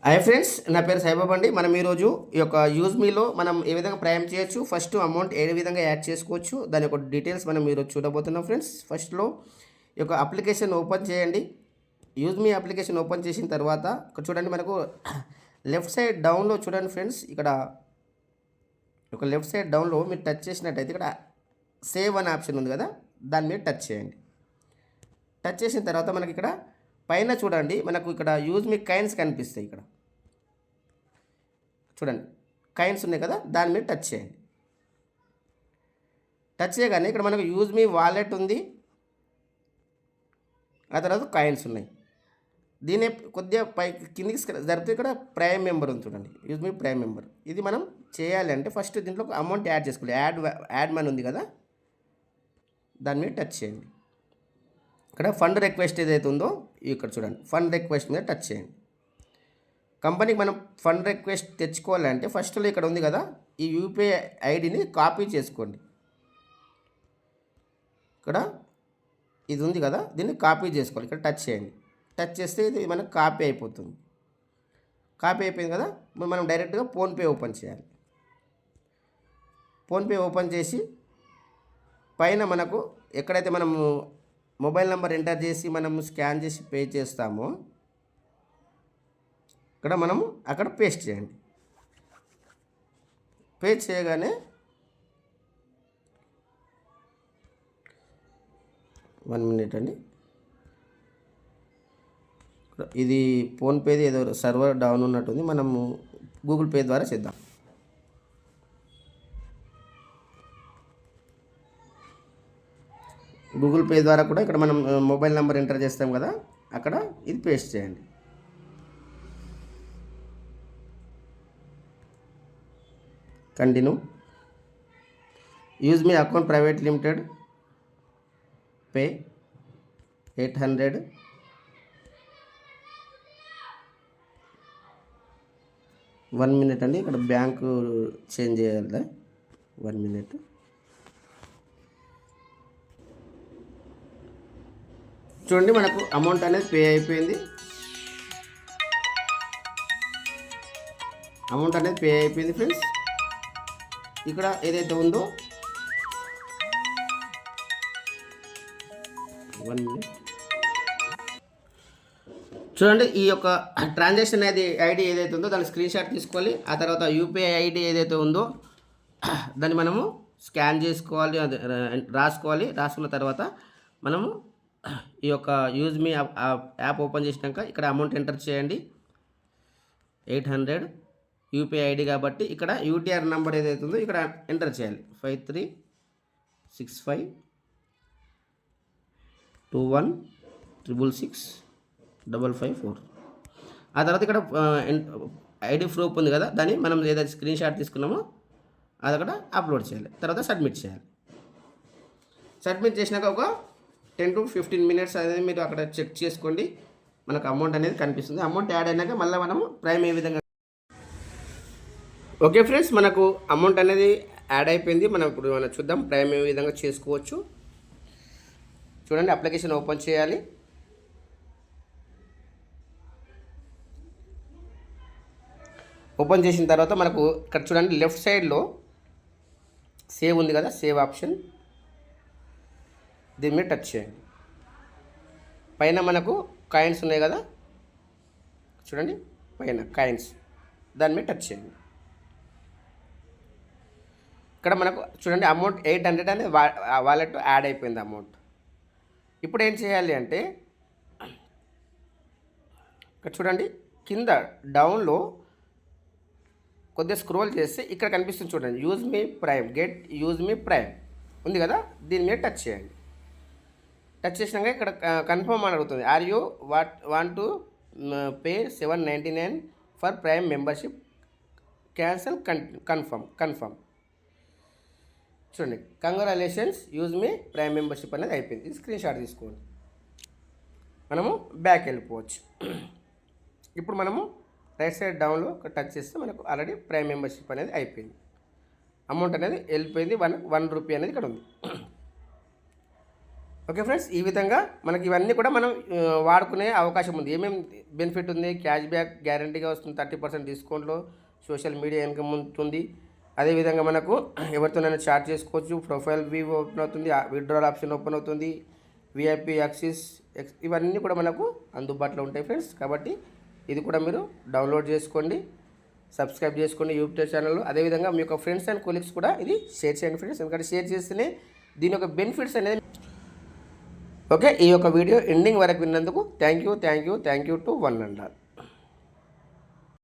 Hi friends, నా పేరు సాయిబాబా అండి. మనం ఈరోజు ఈ యొక్క యూజ్ మీలో మనం ఏ విధంగా ప్రయాణం చేయొచ్చు, ఫస్ట్ అమౌంట్ ఏ విధంగా యాడ్ చేసుకోవచ్చు, దాని యొక్క డీటెయిల్స్ మనం ఈరోజు చూడబోతున్నాం ఫ్రెండ్స్. ఫస్ట్లో ఈ యొక్క అప్లికేషన్ ఓపెన్ చేయండి. యూజ్ మీ అప్లికేషన్ ఓపెన్ చేసిన తర్వాత ఇక్కడ చూడండి, మనకు లెఫ్ట్ సైడ్ డౌన్లో చూడండి ఫ్రెండ్స్. ఇక్కడ ఒక లెఫ్ట్ సైడ్ డౌన్లో మీరు టచ్ చేసినట్టయితే ఇక్కడ సేవ్ అనే ఆప్షన్ ఉంది కదా, దాని మీద టచ్ చేయండి. టచ్ చేసిన తర్వాత మనకి ఇక్కడ పైన చూడండి, మనకు ఇక్కడ యూజ్ మీ కైన్స్ కనిపిస్తాయి. ఇక్కడ చూడండి కైన్స్ ఉన్నాయి కదా, దాని మీద టచ్ చేయండి. టచ్ చేయగానే ఇక్కడ మనకు యూజ్ మీ వాలెట్ ఉంది, ఆ తర్వాత కాయిన్స్ ఉన్నాయి. దీని కొద్దిగా పై కిందికి జరిపితే ఇక్కడ ప్రైమ్ మెంబర్ ఉంది చూడండి, యూజ్ మీ ప్రైమ్ మెంబర్. ఇది మనం చేయాలి అంటే ఫస్ట్ దీంట్లో ఒక అమౌంట్ యాడ్ చేసుకోవాలి. యాడ్ మనీ ఉంది కదా, దాని మీద టచ్ చేయండి. ఇక్కడ ఫండ్ రిక్వెస్ట్ ఏదైతే ఉందో ఇక్కడ చూడండి, ఫండ్ రిక్వెస్ట్ మీద టచ్ చేయండి. కంపెనీకి మనం ఫండ్ రిక్వెస్ట్ తెచ్చుకోవాలంటే ఫస్ట్లో ఇక్కడ ఉంది కదా, ఈ యూపీఐ ఐడిని కాపీ చేసుకోండి. ఇక్కడ ఇది ఉంది కదా, దీన్ని కాపీ చేసుకోవాలి. ఇక్కడ టచ్ చేయండి. టచ్ చేస్తే ఇది మనకు కాపీ అయిపోతుంది. కాపీ అయిపోయింది కదా, మనం డైరెక్ట్గా ఫోన్పే ఓపెన్ చేయాలి. ఫోన్పే ఓపెన్ చేసి పైన మనకు ఎక్కడైతే మనము మొబైల్ నెంబర్ ఎంటర్ చేసి మనం స్కాన్ చేసి పే చేస్తామో ఇక్కడ మనము అక్కడ పేస్ట్ చేయండి. పేస్ట్ చేయగానే 1 మినిట్ అండి, ఇది ఫోన్పేది ఏదో సర్వర్ డౌన్ ఉన్నట్టుంది, మనము గూగుల్ పే ద్వారా చేద్దాం. గూగుల్ పే ద్వారా కూడా ఇక్కడ మనం మొబైల్ నెంబర్ ఎంటర్ చేస్తాం కదా, అక్కడ ఇది పేస్ట్ చేయండి. కంటిన్యూ. యూజ్ మీ account private limited, pay 800. One minute అండి, ఇక్కడ బ్యాంకు చేంజ్ చేయాలి. 1 మినిట్. చూడండి, మనకు అమౌంట్ అనేది పే అయిపోయింది. అమౌంట్ అనేది పే అయిపోయింది ఫ్రెండ్స్. ఇక్కడ ఏదైతే ఉందో 1 మినిట్ చూడండి, ఈ యొక్క ట్రాన్సాక్షన్ అనేది ఐడి ఏదైతే ఉందో దాని స్క్రీన్ షాట్ తీసుకోవాలి. ఆ తర్వాత యూపీఐ ఐడి ఏదైతే ఉందో దాన్ని మనము స్కాన్ చేసుకోవాలి, అది రాసుకోవాలి. రాసుకున్న తర్వాత మనము ఈ యొక్క యూజ్ మీ యాప్ ఓపెన్ చేసినాక ఇక్కడ అమౌంట్ ఎంటర్ చేయండి. 800 యూపీఐ ఐడి కాబట్టి ఇక్కడ యూటీఆర్ నెంబర్ ఏదైతే ఉందో ఇక్కడ ఎంటర్ చేయాలి. 536521666554. ఆ తర్వాత ఇక్కడ ఐడి ప్రూఫ్ ఉంది కదా, దాన్ని మనం ఏదైతే స్క్రీన్ షాట్ తీసుకున్నామో అది అక్కడ అప్లోడ్ చేయాలి. తర్వాత సబ్మిట్ చేయాలి. సబ్మిట్ చేసినాక ఒక 10 to 15 మినిట్స్ అనేది మీరు అక్కడ చెక్ చేసుకోండి, మనకు అమౌంట్ అనేది కనిపిస్తుంది. అమౌంట్ యాడ్ అయినాక మళ్ళీ మనము ప్రైమ్ ఏ విధంగా. ఓకే ఫ్రెండ్స్, మనకు అమౌంట్ అనేది యాడ్ అయిపోయింది. మనం ఇప్పుడు చూద్దాం ప్రైమ్ ఏ విధంగా చేసుకోవచ్చు. చూడండి, అప్లికేషన్ ఓపెన్ చేయాలి. ఓపెన్ చేసిన తర్వాత మనకు ఇక్కడ చూడండి లెఫ్ట్ సైడ్లో సేవ్ ఉంది కదా, సేవ్ ఆప్షన్, దీని మీద టచ్ చేయండి. పైన మనకు కాయిన్స్ ఉన్నాయి కదా, చూడండి పైన కాయిన్స్, దాని మీద టచ్ చేయండి. ఇక్కడ మనకు చూడండి అమౌంట్ 800 అనేది వాలెట్ యాడ్ అయిపోయింది అమౌంట్. ఇప్పుడు ఏం చేయాలి అంటే ఇక్కడ చూడండి కింద డౌన్లో కొద్దిగా స్క్రోల్ చేస్తే ఇక్కడ కనిపిస్తుంది చూడండి, యూజ్ మీ ప్రైమ్, గెట్ యూజ్ మీ ప్రైమ్ ఉంది కదా, దీని మీద టచ్ చేయండి. టచ్ చేసినాక ఇక్కడ కన్ఫర్మ్ అని అడుగుతుంది. Are you want to pay 799 for prime membership, cancel, confirm. చూడండి, కంగ్రాచులేషన్స్, యూజ్ మీ ప్రైమ్ మెంబర్షిప్ అనేది అయిపోయింది. ఇది స్క్రీన్ షాట్ తీసుకోండి. మనము బ్యాక్ వెళ్ళిపోవచ్చు. ఇప్పుడు మనము రైట్ సైడ్ డౌన్లో టచ్ చేస్తే మనకు ఆల్రెడీ ప్రైమ్ మెంబర్షిప్ అనేది అయిపోయింది. అమౌంట్ అనేది వెళ్ళిపోయింది. 1 రూపీ అనేది ఇక్కడ ఉంది. ఓకే ఫ్రెండ్స్, ఈ విధంగా మనకి ఇవన్నీ కూడా మనం వాడుకునే అవకాశం ఉంది. ఏమేమి బెనిఫిట్ ఉంది? క్యాష్ బ్యాక్ గ్యారంటీగా వస్తుంది, 30% డిస్కౌంట్లో సోషల్ మీడియా ఇన్కమ్ ఉంటుంది. అదేవిధంగా మనకు ఎవరితోనైనా చాట్ చేసుకోవచ్చు, ప్రొఫైల్ వ్యూ ఓపెన్ అవుతుంది, విత్డ్రాల్ ఆప్షన్ ఓపెన్ అవుతుంది, విఐపి యాక్సిస్ ఇవన్నీ కూడా మనకు అందుబాటులో ఉంటాయి ఫ్రెండ్స్. కాబట్టి ఇది కూడా మీరు డౌన్లోడ్ చేసుకోండి, సబ్స్క్రైబ్ చేసుకోండి యూట్యూబ్ ఛానల్లో. అదేవిధంగా మీ యొక్క ఫ్రెండ్స్ అండ్ కొలీగ్స్ కూడా ఇది షేర్ చేయండి ఫ్రెండ్స్, ఎందుకంటే షేర్ చేస్తేనే దీని యొక్క బెనిఫిట్స్ అనేది. ఓకే, ఈ యొక్క వీడియో ఎండింగ్ వరకు విన్నందుకు thank you to one and all.